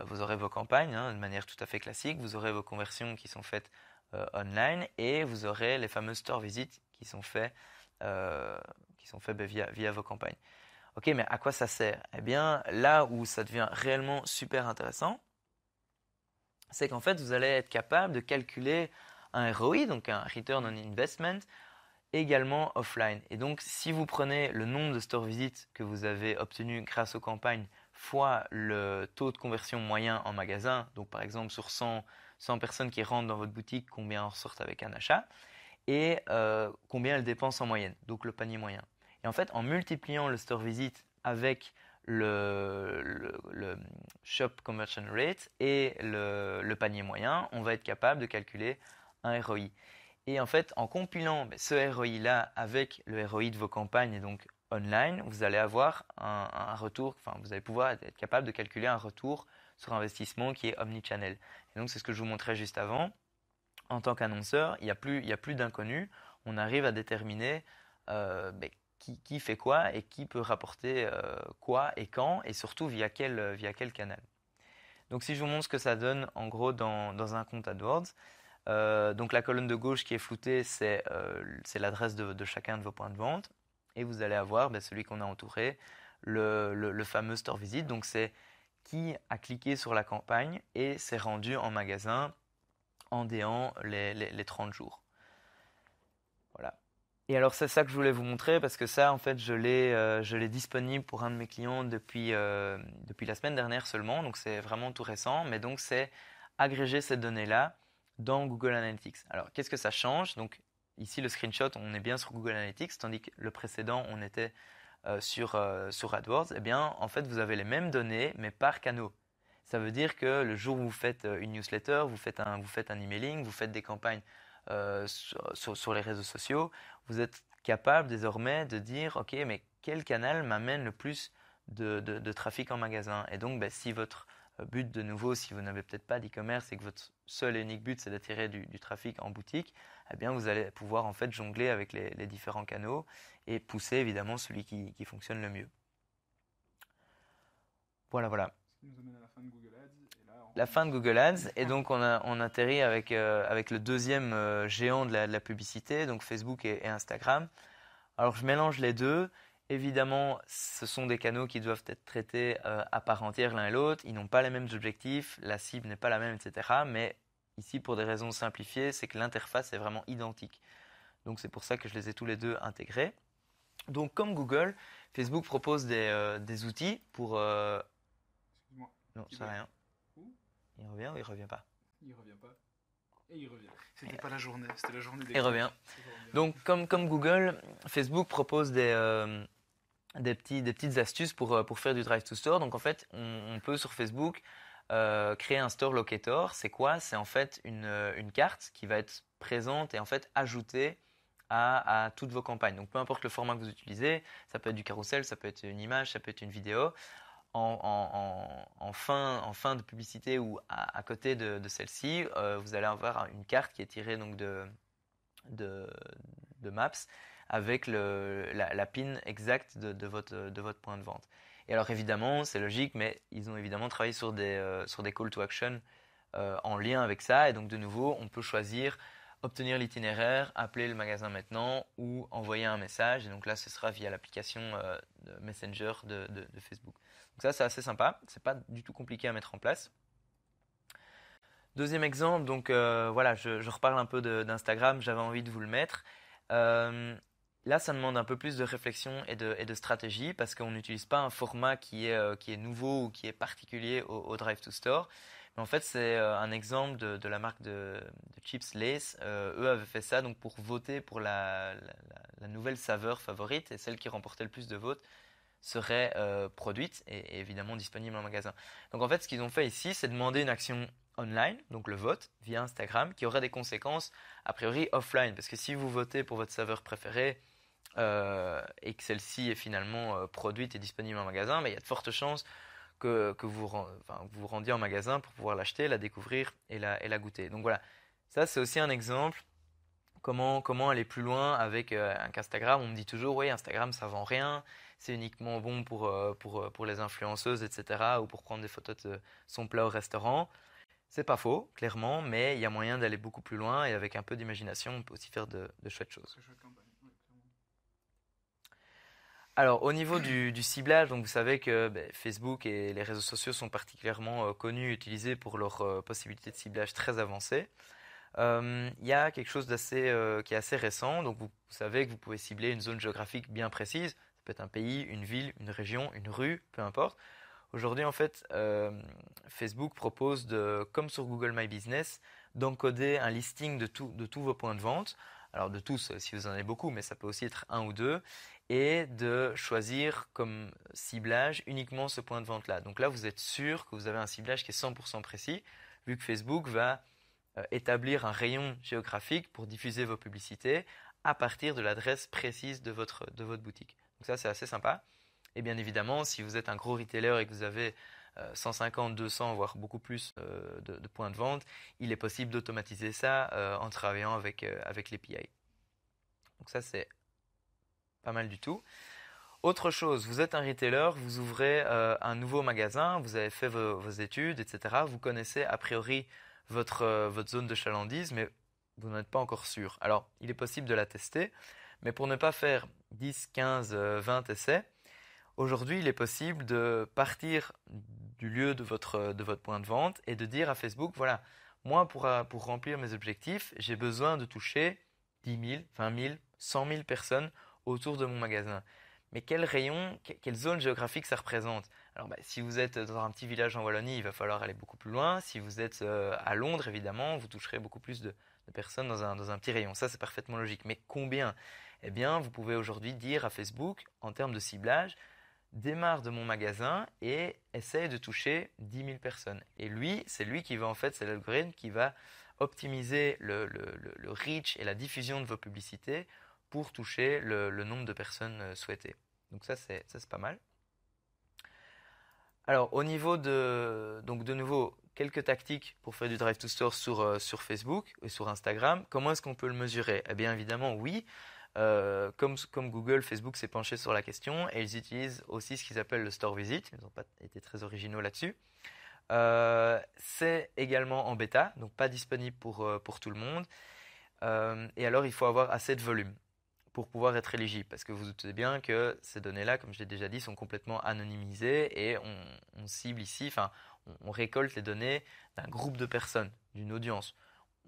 vos campagnes hein, de manière tout à fait classique, vous aurez vos conversions qui sont faites online et vous aurez les fameuses store visits qui sont faits via vos campagnes. Ok, mais à quoi ça sert? Eh bien, là où ça devient réellement super intéressant, c'est qu'en fait, vous allez être capable de calculer un ROI, donc un Return on Investment, également offline. Et donc, si vous prenez le nombre de store visits que vous avez obtenu grâce aux campagnes fois le taux de conversion moyen en magasin, donc par exemple sur 100 personnes qui rentrent dans votre boutique, combien en ressortent avec un achat, et combien elles dépensent en moyenne, donc le panier moyen. Et en fait, en multipliant le store visit avec le shop conversion rate et le panier moyen, on va être capable de calculer un ROI. Et en fait, en compilant ce ROI-là avec le ROI de vos campagnes et donc online, vous allez avoir un retour, enfin vous allez pouvoir être capable de calculer un retour sur investissement qui est omnichannel. Et donc c'est ce que je vous montrais juste avant. En tant qu'annonceur, il n'y a plus d'inconnus. On arrive à déterminer qui fait quoi et qui peut rapporter quoi et quand et surtout via quel canal. Donc si je vous montre ce que ça donne en gros dans un compte AdWords, donc la colonne de gauche qui est floutée, c'est l'adresse de chacun de vos points de vente et vous allez avoir celui qu'on a entouré, le fameux store visit. Donc c'est qui a cliqué sur la campagne et s'est rendu en magasin en déant les 30 jours. Voilà. Et alors c'est ça que je voulais vous montrer parce que ça en fait je l'ai disponible pour un de mes clients depuis la semaine dernière seulement, donc c'est vraiment tout récent, mais donc c'est agréger ces données-là dans Google Analytics. Alors qu'est-ce que ça change? Donc ici le screenshot, on est bien sur Google Analytics, tandis que le précédent on était sur AdWords. Eh bien en fait vous avez les mêmes données mais par canaux. Ça veut dire que le jour où vous faites une newsletter, vous faites un emailing, vous faites des campagnes sur les réseaux sociaux, vous êtes capable désormais de dire ok, mais quel canal m'amène le plus de trafic en magasin? Et donc si votre but de nouveau, si vous n'avez peut-être pas d'e-commerce et que votre seul et unique but c'est d'attirer du trafic en boutique, eh bien vous allez pouvoir en fait jongler avec les différents canaux et pousser évidemment celui qui fonctionne le mieux. Voilà, voilà. Ce qui nous amène à la fin de Google Ads. Et là, La fin de Google Ads, et donc on atterrit avec le deuxième géant de la publicité, donc Facebook et Instagram. Alors je mélange les deux. Évidemment, ce sont des canaux qui doivent être traités à part entière l'un et l'autre. Ils n'ont pas les mêmes objectifs, la cible n'est pas la même, etc. Mais ici, pour des raisons simplifiées, c'est que l'interface est vraiment identique. Donc c'est pour ça que je les ai tous les deux intégrés. Donc comme Google, Facebook propose des outils pour... Excuse-moi. Non, c'est rien. Où Il revient ou il revient pas? Il revient pas. Et il revient. C'était pas la journée, c'était la journée des... Il revient. Donc comme Google, Facebook propose des petites astuces pour faire du Drive to Store. Donc en fait, on peut sur Facebook créer un store locator. C'est quoi? C'est en fait une carte qui va être présente et en fait ajoutée à toutes vos campagnes. Donc peu importe le format que vous utilisez, ça peut être du carrousel, ça peut être une image, ça peut être une vidéo. En fin de publicité ou à côté de celle-ci, vous allez avoir une carte qui est tirée donc de Maps avec la pin exacte de votre point de vente. Et alors évidemment, c'est logique, mais ils ont évidemment travaillé sur des call to action en lien avec ça. Et donc de nouveau, on peut choisir obtenir l'itinéraire, appeler le magasin maintenant ou envoyer un message. Et donc là, ce sera via l'application de Messenger de Facebook. Donc ça, c'est assez sympa. C'est pas du tout compliqué à mettre en place. Deuxième exemple, donc voilà, je reparle un peu d'Instagram, j'avais envie de vous le mettre. Là, ça demande un peu plus de réflexion et de stratégie parce qu'on n'utilise pas un format qui est nouveau ou qui est particulier au Drive to Store. Mais en fait, c'est un exemple de la marque de chips Lay's. Eux avaient fait ça donc pour voter pour la nouvelle saveur favorite et celle qui remportait le plus de votes serait produite et évidemment disponible en magasin. Donc en fait, ce qu'ils ont fait ici, c'est demander une action online, donc le vote via Instagram, qui aurait des conséquences a priori offline. Parce que si vous votez pour votre saveur préférée et que celle-ci est finalement produite et disponible en magasin, il y a de fortes chances que vous vous rendiez en magasin pour pouvoir l'acheter, la découvrir et la goûter. Donc voilà, ça c'est aussi un exemple. Comment aller plus loin avec Instagram? On me dit toujours, oui, Instagram, ça vend rien. C'est uniquement bon pour les influenceuses, etc. ou pour prendre des photos de son plat au restaurant. C'est pas faux, clairement, mais il y a moyen d'aller beaucoup plus loin et avec un peu d'imagination, on peut aussi faire de chouettes choses. Alors, au niveau du ciblage, donc vous savez que Facebook et les réseaux sociaux sont particulièrement connus et utilisés pour leurs possibilités de ciblage très avancées. Il y a quelque chose qui est assez récent. Donc, vous savez que vous pouvez cibler une zone géographique bien précise. Ça peut être un pays, une ville, une région, une rue, peu importe. Aujourd'hui, en fait, Facebook propose, comme sur Google My Business, d'encoder un listing de tous vos points de vente. Alors de tous, si vous en avez beaucoup, mais ça peut aussi être un ou deux. Et de choisir comme ciblage uniquement ce point de vente-là. Donc là, vous êtes sûr que vous avez un ciblage qui est 100% précis, vu que Facebook va établir un rayon géographique pour diffuser vos publicités à partir de l'adresse précise de votre boutique. Donc ça, c'est assez sympa. Et bien évidemment, si vous êtes un gros retailer et que vous avez 150, 200, voire beaucoup plus de points de vente, il est possible d'automatiser ça en travaillant avec l'API. Donc ça, c'est pas mal du tout. Autre chose, vous êtes un retailer, vous ouvrez un nouveau magasin, vous avez fait vos études, etc. Vous connaissez a priori votre zone de chalandise, mais vous n'en êtes pas encore sûr. Alors, il est possible de la tester, mais pour ne pas faire 10, 15, 20 essais, aujourd'hui, il est possible de partir du lieu de votre point de vente et de dire à Facebook, voilà, moi, pour remplir mes objectifs, j'ai besoin de toucher 10 000, 20 000, 100 000 personnes autour de mon magasin. Mais quel rayon, quelle zone géographique ça représente? Alors, si vous êtes dans un petit village en Wallonie, il va falloir aller beaucoup plus loin. Si vous êtes à Londres, évidemment, vous toucherez beaucoup plus de personnes dans un petit rayon. Ça, c'est parfaitement logique. Mais combien? Eh bien, vous pouvez aujourd'hui dire à Facebook, en termes de ciblage, démarre de mon magasin et essaye de toucher 10 000 personnes. Et c'est lui qui va en fait, c'est l'algorithme qui va optimiser le reach et la diffusion de vos publicités pour toucher le nombre de personnes souhaitées. Donc ça, c'est pas mal. Alors, au niveau donc de nouveau, quelques tactiques pour faire du Drive to Store sur Facebook et sur Instagram. Comment est-ce qu'on peut le mesurer? Eh bien, évidemment, oui. Comme Google, Facebook s'est penché sur la question et ils utilisent aussi ce qu'ils appellent le Store Visit. Ils n'ont pas été très originaux là-dessus. C'est également en bêta, donc pas disponible pour tout le monde. Et alors, il faut avoir assez de volume pour pouvoir être éligible. Parce que vous vous doutez bien que ces données-là, comme je l'ai déjà dit, sont complètement anonymisées et on cible ici, enfin, on récolte les données d'un groupe de personnes, d'une audience.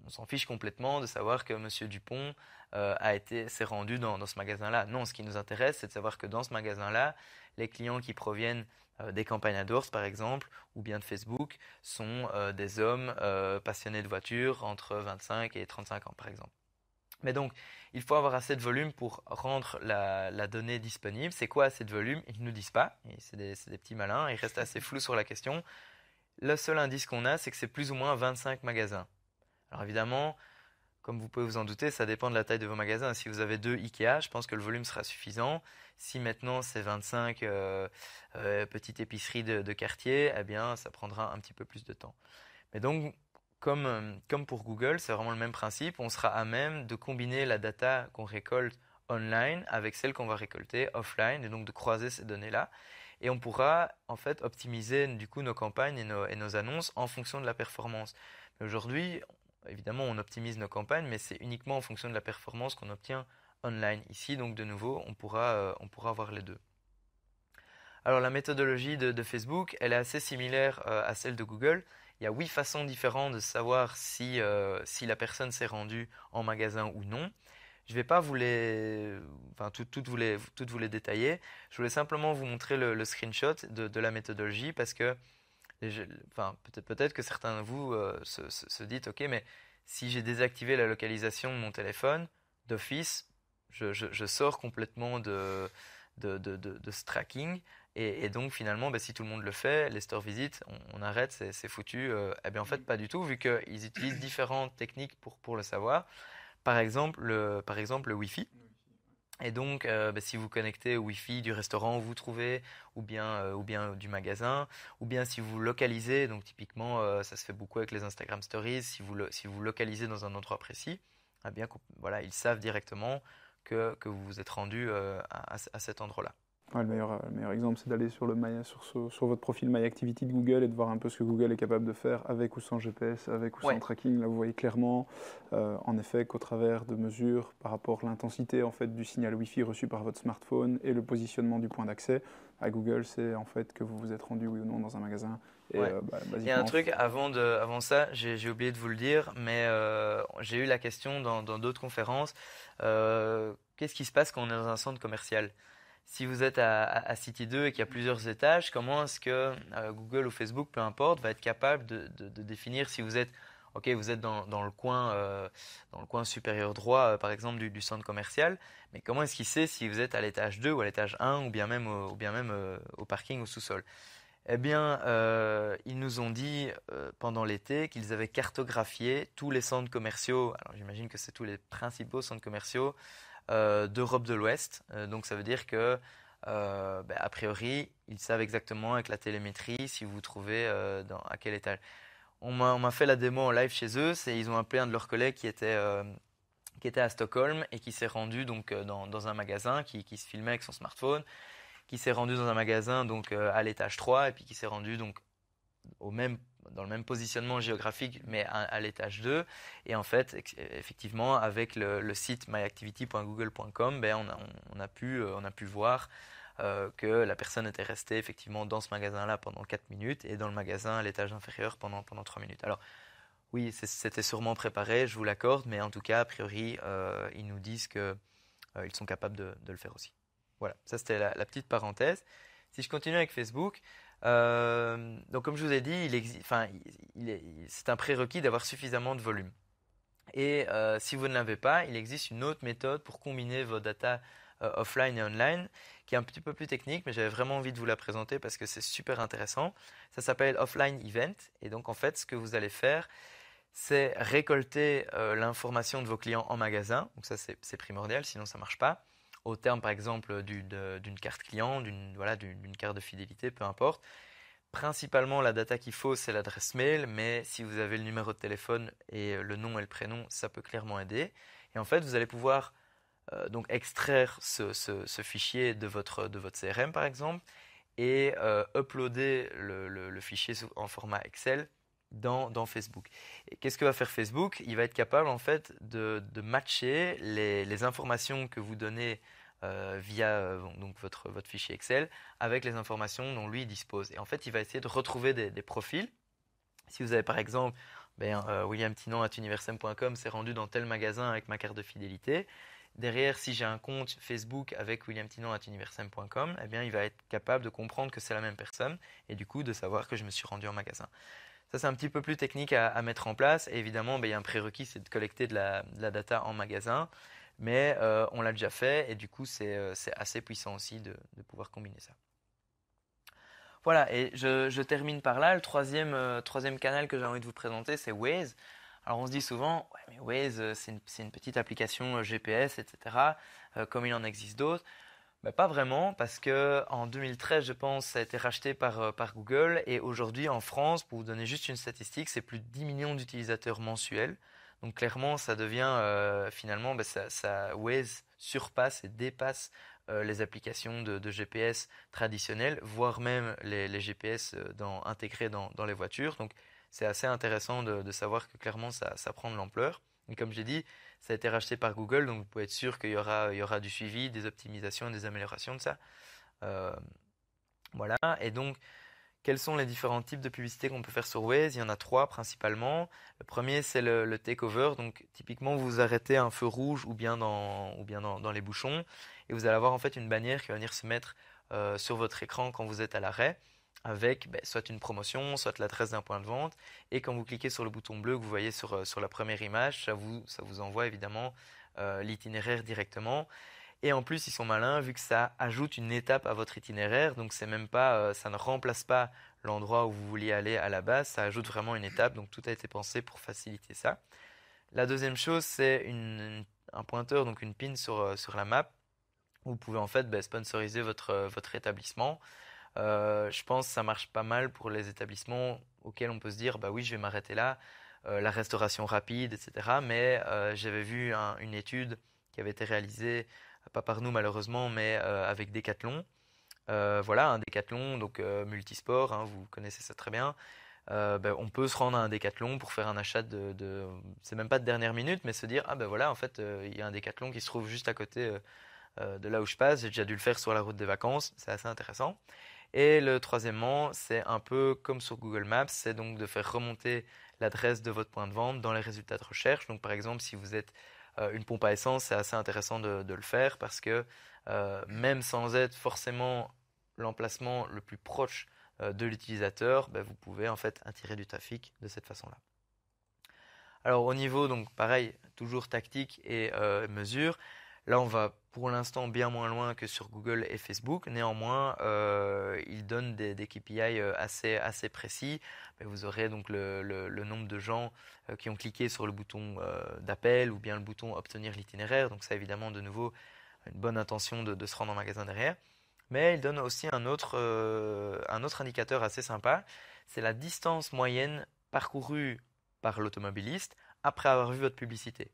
On s'en fiche complètement de savoir que M. Dupont s'est rendu dans ce magasin-là. Non, ce qui nous intéresse, c'est de savoir que dans ce magasin-là, les clients qui proviennent des campagnes AdWords, par exemple, ou bien de Facebook, sont des hommes passionnés de voitures entre 25 et 35 ans, par exemple. Mais donc, il faut avoir assez de volume pour rendre la donnée disponible. C'est quoi assez de volume? Ils ne nous disent pas. C'est des petits malins. Ils restent assez flous sur la question. Le seul indice qu'on a, c'est que c'est plus ou moins 25 magasins. Alors évidemment, comme vous pouvez vous en douter, ça dépend de la taille de vos magasins. Si vous avez 2 Ikea, je pense que le volume sera suffisant. Si maintenant c'est 25 petites épiceries de quartier, eh bien ça prendra un petit peu plus de temps. Mais donc, comme pour Google, c'est vraiment le même principe. On sera à même de combiner la data qu'on récolte online avec celle qu'on va récolter offline et donc de croiser ces données-là. Et on pourra en fait optimiser du coup nos campagnes et nos annonces en fonction de la performance. Mais aujourd'hui, évidemment, on optimise nos campagnes, mais c'est uniquement en fonction de la performance qu'on obtient online. Ici, donc de nouveau, on pourra avoir les deux. Alors la méthodologie de Facebook, elle est assez similaire à celle de Google. Il y a 8 façons différentes de savoir si la personne s'est rendue en magasin ou non. Je ne vais pas toutes vous les détailler. Je voulais simplement vous montrer le screenshot de la méthodologie parce que peut-être que certains de vous se disent, ok, mais si j'ai désactivé la localisation de mon téléphone, d'office, je sors complètement de ce tracking. Et donc finalement, si tout le monde le fait, les store visits, on arrête, c'est foutu. Eh bien en fait, pas du tout, vu qu'ils utilisent différentes techniques pour le savoir. Par exemple, le Wi-Fi. Et donc, si vous connectez au Wi-Fi du restaurant où vous trouvez, ou bien du magasin, ou bien si vous localisez, donc typiquement, ça se fait beaucoup avec les Instagram Stories, si vous localisez dans un endroit précis, eh bien, voilà, ils savent directement que vous vous êtes rendu à cet endroit-là. Ouais, le meilleur exemple, c'est d'aller sur votre profil My Activity de Google et de voir un peu ce que Google est capable de faire avec ou sans GPS, avec ou sans tracking. Là, vous voyez clairement, en effet, qu'au travers de mesures par rapport à l'intensité en fait, du signal Wi-Fi reçu par votre smartphone et le positionnement du point d'accès, à Google, c'est en fait que vous vous êtes rendu oui ou non dans un magasin. Et, il y a un truc, avant ça, j'ai oublié de vous le dire, mais j'ai eu la question dans d'autres conférences. Qu'est-ce qui se passe quand on est dans un centre commercial? Si vous êtes à City 2 et qu'il y a plusieurs étages, comment est-ce que Google ou Facebook, peu importe, va être capable de définir si vous êtes, vous êtes dans le coin supérieur droit, par exemple, du centre commercial, mais comment est-ce qu'il sait si vous êtes à l'étage 2 ou à l'étage 1 ou bien même au parking, au sous-sol? Eh bien, ils nous ont dit pendant l'été qu'ils avaient cartographié tous les centres commerciaux. Alors, j'imagine que c'est tous les principaux centres commerciaux d'Europe de l'Ouest. Donc ça veut dire que, a priori, ils savent exactement avec la télémétrie si vous vous trouvez à quel étage. On m'a fait la démo en live chez eux. Ils ont appelé un de leurs collègues qui était à Stockholm et qui s'est rendu donc dans un magasin, qui se filmait avec son smartphone, qui s'est rendu dans un magasin donc à l'étage 3 et puis qui s'est rendu donc dans le même positionnement géographique, mais à l'étage 2. Et en fait, effectivement, avec le site myactivity.google.com, on a pu voir que la personne était restée effectivement dans ce magasin-là pendant 4 minutes et dans le magasin à l'étage inférieur pendant 3 minutes. Alors, oui, c'était sûrement préparé, je vous l'accorde, mais en tout cas, a priori, ils nous disent qu'ils sont capables de le faire aussi. Voilà, ça c'était la petite parenthèse. Si je continue avec Facebook, donc comme je vous ai dit, c'est un prérequis d'avoir suffisamment de volume. Et si vous ne l'avez pas, il existe une autre méthode pour combiner vos data offline et online, qui est un petit peu plus technique, mais j'avais vraiment envie de vous la présenter parce que c'est super intéressant. Ça s'appelle Offline Event. Et donc en fait, ce que vous allez faire, c'est récolter l'information de vos clients en magasin. Donc ça, c'est primordial, sinon ça ne marche pas. Au terme, par exemple, d'une carte client, d'une carte de fidélité, peu importe. principalement, la data qu'il faut, c'est l'adresse mail, mais si vous avez le numéro de téléphone et le nom et le prénom, ça peut clairement aider. Et en fait, vous allez pouvoir donc extraire ce fichier de votre CRM, par exemple, et uploader le fichier en format Excel dans Facebook. Et qu'est-ce que va faire Facebook? Il va être capable en fait de matcher les informations que vous donnez via donc votre fichier Excel avec les informations dont lui dispose. Et en fait, il va essayer de retrouver des profils. Si vous avez par exemple williamtinon@universem.com s'est rendu dans tel magasin avec ma carte de fidélité. Derrière, si j'ai un compte Facebook avec williamtinon@universem.com, eh bien, il va être capable de comprendre que c'est la même personne et du coup de savoir que je me suis rendu en magasin. Ça, c'est un petit peu plus technique à mettre en place. Et évidemment, il y a un prérequis, c'est de collecter de la data en magasin. Mais on l'a déjà fait et du coup, c'est assez puissant aussi de pouvoir combiner ça. Voilà, et je termine par là. Le troisième canal que j'ai envie de vous présenter, c'est Waze. Alors on se dit souvent, ouais, mais Waze, c'est une petite application GPS, etc., comme il en existe d'autres. Ben, pas vraiment, parce qu'en 2013, je pense, ça a été racheté par Google. Et aujourd'hui, en France, pour vous donner juste une statistique, c'est plus de 10 millions d'utilisateurs mensuels. Donc clairement, ça devient finalement, ben, Waze surpasse et dépasse les applications de GPS traditionnelles, voire même les GPS intégrés dans les voitures. Donc c'est assez intéressant de savoir que clairement ça prend de l'ampleur. Et comme j'ai dit, ça a été racheté par Google, donc vous pouvez être sûr qu'il y aura du suivi, des optimisations et des améliorations de ça. Voilà, et donc quels sont les différents types de publicités qu'on peut faire sur Waze? Il y en a 3 principalement. Le premier, c'est le takeover. Donc, typiquement, vous arrêtez un feu rouge ou bien dans les bouchons et vous allez avoir en fait une bannière qui va venir se mettre sur votre écran quand vous êtes à l'arrêt avec soit une promotion, soit l'adresse d'un point de vente. Et quand vous cliquez sur le bouton bleu que vous voyez sur la première image, ça vous envoie évidemment l'itinéraire directement. Et en plus, ils sont malins vu que ça ajoute une étape à votre itinéraire. Donc, c'est même pas, ça ne remplace pas l'endroit où vous vouliez aller à la base. Ça ajoute vraiment une étape. Donc, tout a été pensé pour faciliter ça. La deuxième chose, c'est un pointeur, donc une pin sur la map. Où vous pouvez en fait sponsoriser votre établissement. Je pense que ça marche pas mal pour les établissements auxquels on peut se dire, bah oui, je vais m'arrêter là. La restauration rapide, etc. Mais j'avais vu une étude qui avait été réalisée pas par nous malheureusement, mais avec Decathlon. Voilà, un Decathlon, donc multisport, hein, vous connaissez ça très bien. On peut se rendre à un Decathlon pour faire un achat c'est même pas de dernière minute, mais se dire, ah ben voilà, en fait, il y a un Decathlon qui se trouve juste à côté de là où je passe. J'ai déjà dû le faire sur la route des vacances, c'est assez intéressant. Et le troisièmement, c'est un peu comme sur Google Maps, c'est donc de faire remonter l'adresse de votre point de vente dans les résultats de recherche. Donc par exemple, si vous êtes une pompe à essence, c'est assez intéressant de le faire parce que même sans être forcément l'emplacement le plus proche de l'utilisateur, vous pouvez en fait attirer du trafic de cette façon-là. Alors au niveau, donc pareil, toujours tactique et mesure. Là, on va pour l'instant bien moins loin que sur Google et Facebook. Néanmoins, ils donnent des KPI assez précis. Vous aurez donc le nombre de gens qui ont cliqué sur le bouton d'appel ou bien le bouton obtenir l'itinéraire. Donc ça, évidemment, de nouveau, une bonne intention de se rendre en magasin derrière. Mais ils donnent aussi un autre indicateur assez sympa. C'est la distance moyenne parcourue par l'automobiliste après avoir vu votre publicité.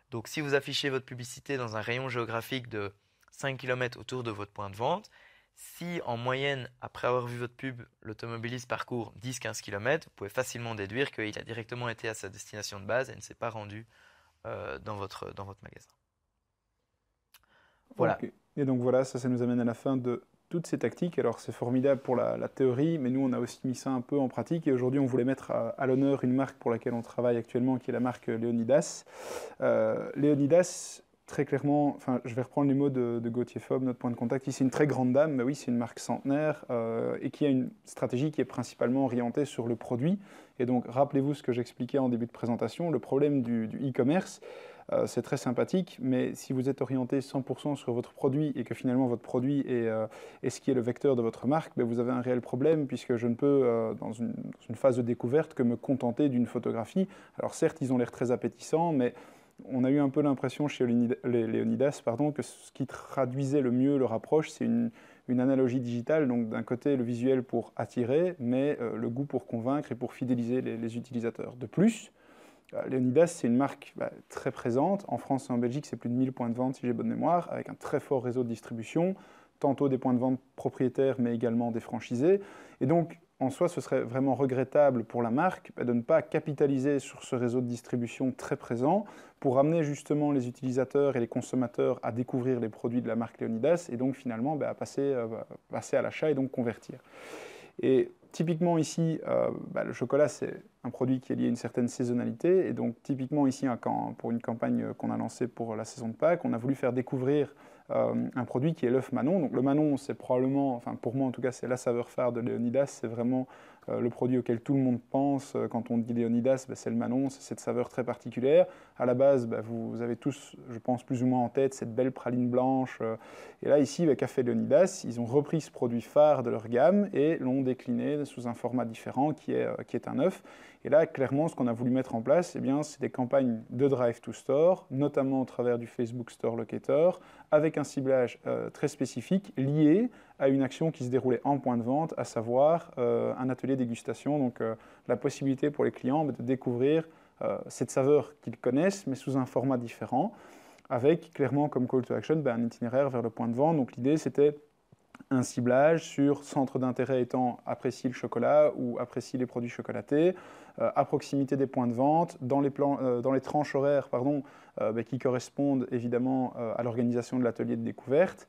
Donc si vous affichez votre publicité dans un rayon géographique de 5 km autour de votre point de vente, si en moyenne, après avoir vu votre pub, l'automobiliste parcourt 10-15 km, vous pouvez facilement déduire qu'il a directement été à sa destination de base et ne s'est pas rendu dans votre magasin. Voilà. Okay. Et donc voilà, ça nous amène à la fin de toutes ces tactiques. Alors c'est formidable pour la théorie, mais nous on a aussi mis ça un peu en pratique et aujourd'hui on voulait mettre à l'honneur une marque pour laquelle on travaille actuellement qui est la marque Léonidas. Léonidas, très clairement, enfin je vais reprendre les mots de Gauthier Faube, notre point de contact, ici une très grande dame, mais oui c'est une marque centenaire et qui a une stratégie qui est principalement orientée sur le produit. Et donc rappelez-vous ce que j'expliquais en début de présentation, le problème du e-commerce, c'est très sympathique, mais si vous êtes orienté 100% sur votre produit et que finalement votre produit est ce qui est le vecteur de votre marque, vous avez un réel problème puisque je ne peux, dans une phase de découverte, que me contenter d'une photographie. Alors certes, ils ont l'air très appétissants, mais on a eu un peu l'impression chez Léonidas que ce qui traduisait le mieux leur approche, c'est une une analogie digitale, donc d'un côté le visuel pour attirer, mais le goût pour convaincre et pour fidéliser les utilisateurs. De plus, Leonidas, c'est une marque très présente. En France et en Belgique, c'est plus de 1000 points de vente, si j'ai bonne mémoire, avec un très fort réseau de distribution, tantôt des points de vente propriétaires, mais également des franchisés. Et donc, en soi, ce serait vraiment regrettable pour la marque de ne pas capitaliser sur ce réseau de distribution très présent pour amener justement les utilisateurs et les consommateurs à découvrir les produits de la marque Leonidas et donc finalement à passer à l'achat et donc convertir. Et typiquement ici, le chocolat, c'est un produit qui est lié à une certaine saisonnalité. Et donc typiquement ici, pour une campagne qu'on a lancée pour la saison de Pâques, on a voulu faire découvrir un produit qui est l'œuf Manon. Donc le Manon, c'est probablement, enfin pour moi en tout cas, c'est la saveur phare de Leonidas. C'est vraiment le produit auquel tout le monde pense quand on dit Leonidas, c'est le Manon, c'est cette saveur très particulière. À la base, vous avez tous, je pense, plus ou moins en tête cette belle praline blanche. Et là, ici, qu'a fait Leonidas? Ils ont repris ce produit phare de leur gamme et l'ont décliné sous un format différent qui est un œuf. Et là, clairement, ce qu'on a voulu mettre en place, c'est des campagnes de Drive to Store, notamment au travers du Facebook Store Locator, avec un ciblage très spécifique lié à une action qui se déroulait en point de vente, à savoir un atelier dégustation, donc la possibilité pour les clients de découvrir cette saveur qu'ils connaissent, mais sous un format différent, avec clairement comme call to action un itinéraire vers le point de vente. Donc l'idée, c'était un ciblage sur centre d'intérêt étant apprécie le chocolat ou apprécie les produits chocolatés, à proximité des points de vente, dans les tranches horaires qui correspondent évidemment à l'organisation de l'atelier de découverte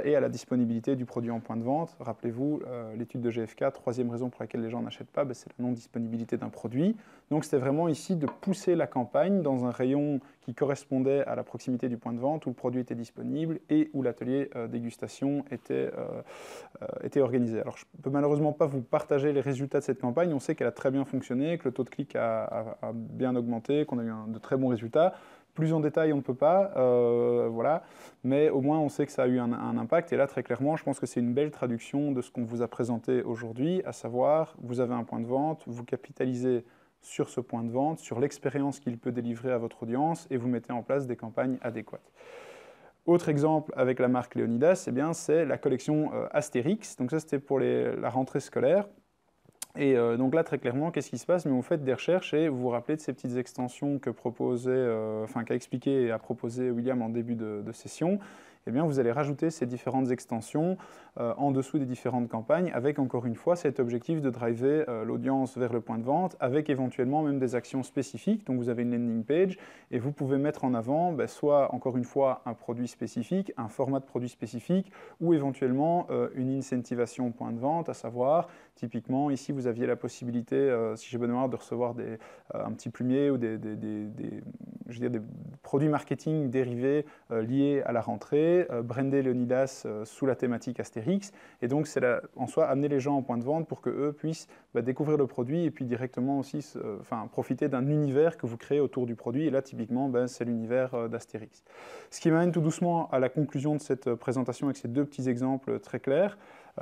et à la disponibilité du produit en point de vente. Rappelez-vous, l'étude de GfK, troisième raison pour laquelle les gens n'achètent pas, c'est la non-disponibilité d'un produit. Donc c'était vraiment ici de pousser la campagne dans un rayon qui correspondait à la proximité du point de vente, où le produit était disponible et où l'atelier dégustation était organisé. Alors je ne peux malheureusement pas vous partager les résultats de cette campagne. On sait qu'elle a très bien fonctionné, que le taux de clic a bien augmenté, qu'on a eu de très bons résultats. Plus en détail, on ne peut pas, voilà. Mais au moins, on sait que ça a eu un impact. Et là, très clairement, je pense que c'est une belle traduction de ce qu'on vous a présenté aujourd'hui, à savoir, vous avez un point de vente, vous capitalisez sur ce point de vente, sur l'expérience qu'il peut délivrer à votre audience, et vous mettez en place des campagnes adéquates. Autre exemple avec la marque Leonidas, c'est la collection Astérix. Donc ça, c'était pour la rentrée scolaire. Et donc là, très clairement, qu'est-ce qui se passe? Vous faites des recherches et vous vous rappelez de ces petites extensions qu'a expliqué et a proposé William en début de session. Eh bien, vous allez rajouter ces différentes extensions en dessous des différentes campagnes avec, encore une fois, cet objectif de driver l'audience vers le point de vente avec éventuellement même des actions spécifiques. Donc, vous avez une landing page et vous pouvez mettre en avant soit, encore une fois, un produit spécifique, un format de produit spécifique ou éventuellement une incentivation au point de vente, à savoir, typiquement, ici, vous aviez la possibilité, si j'ai bonne mémoire, de recevoir un petit plumier ou des produits marketing dérivés liés à la rentrée, brander Leonidas sous la thématique Astérix. Et donc, c'est en soi amener les gens en point de vente pour qu'eux puissent découvrir le produit et puis directement aussi profiter d'un univers que vous créez autour du produit. Et là, typiquement, c'est l'univers d'Astérix. Ce qui m'amène tout doucement à la conclusion de cette présentation avec ces deux petits exemples très clairs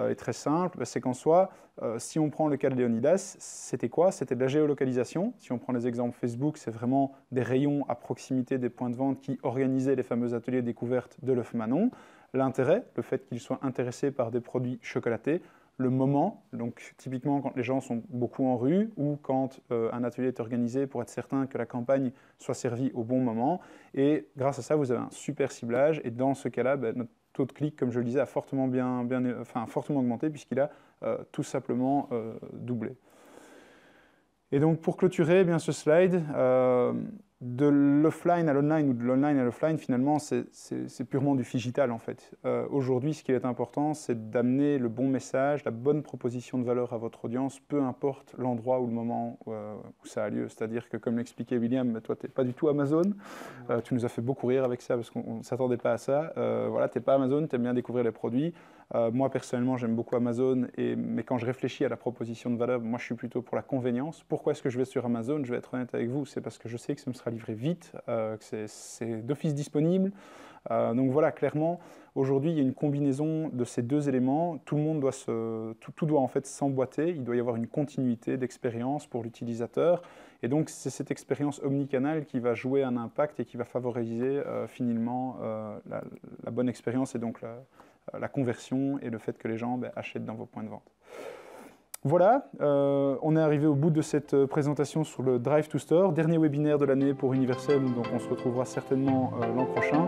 et très simples. C'est qu'en soi, si on prend le cas de Leonidas, c'était quoi? C'était de la géolocalisation. Si on prend les exemples Facebook, c'est vraiment des rayons à proximité des points de vente qui organisaient les fameux ateliers découvertes de l'œuf Manon. L'intérêt, le fait qu'ils soient intéressés par des produits chocolatés. Le moment, donc typiquement quand les gens sont beaucoup en rue ou quand un atelier est organisé pour être certain que la campagne soit servie au bon moment. Et grâce à ça, vous avez un super ciblage. Et dans ce cas-là, notre taux de clic, comme je le disais, a fortement augmenté puisqu'il a tout simplement doublé. Et donc pour clôturer ce slide, de l'offline à l'online ou de l'online à l'offline, finalement, c'est purement du digital en fait. Aujourd'hui, ce qui est important, c'est d'amener le bon message, la bonne proposition de valeur à votre audience, peu importe l'endroit ou le moment où ça a lieu. C'est-à-dire que, comme l'expliquait William, toi, tu n'es pas du tout Amazon. Tu nous as fait beaucoup rire avec ça parce qu'on ne s'attendait pas à ça. Voilà, tu n'es pas Amazon, tu aimes bien découvrir les produits. Moi, personnellement, j'aime beaucoup Amazon, mais quand je réfléchis à la proposition de valeur, moi, je suis plutôt pour la convenience. Pourquoi est-ce que je vais sur Amazon? Je vais être honnête avec vous, c'est parce que je sais que ça me sera livré vite, que c'est d'office disponible. Donc voilà, clairement, aujourd'hui, il y a une combinaison de ces deux éléments. Tout le monde tout doit en fait s'emboîter. Il doit y avoir une continuité d'expérience pour l'utilisateur. Et donc, c'est cette expérience omnicanale qui va jouer un impact et qui va favoriser finalement la bonne expérience et donc la conversion et le fait que les gens achètent dans vos points de vente. Voilà, on est arrivé au bout de cette présentation sur le Drive to Store, dernier webinaire de l'année pour Universum, donc on se retrouvera certainement l'an prochain.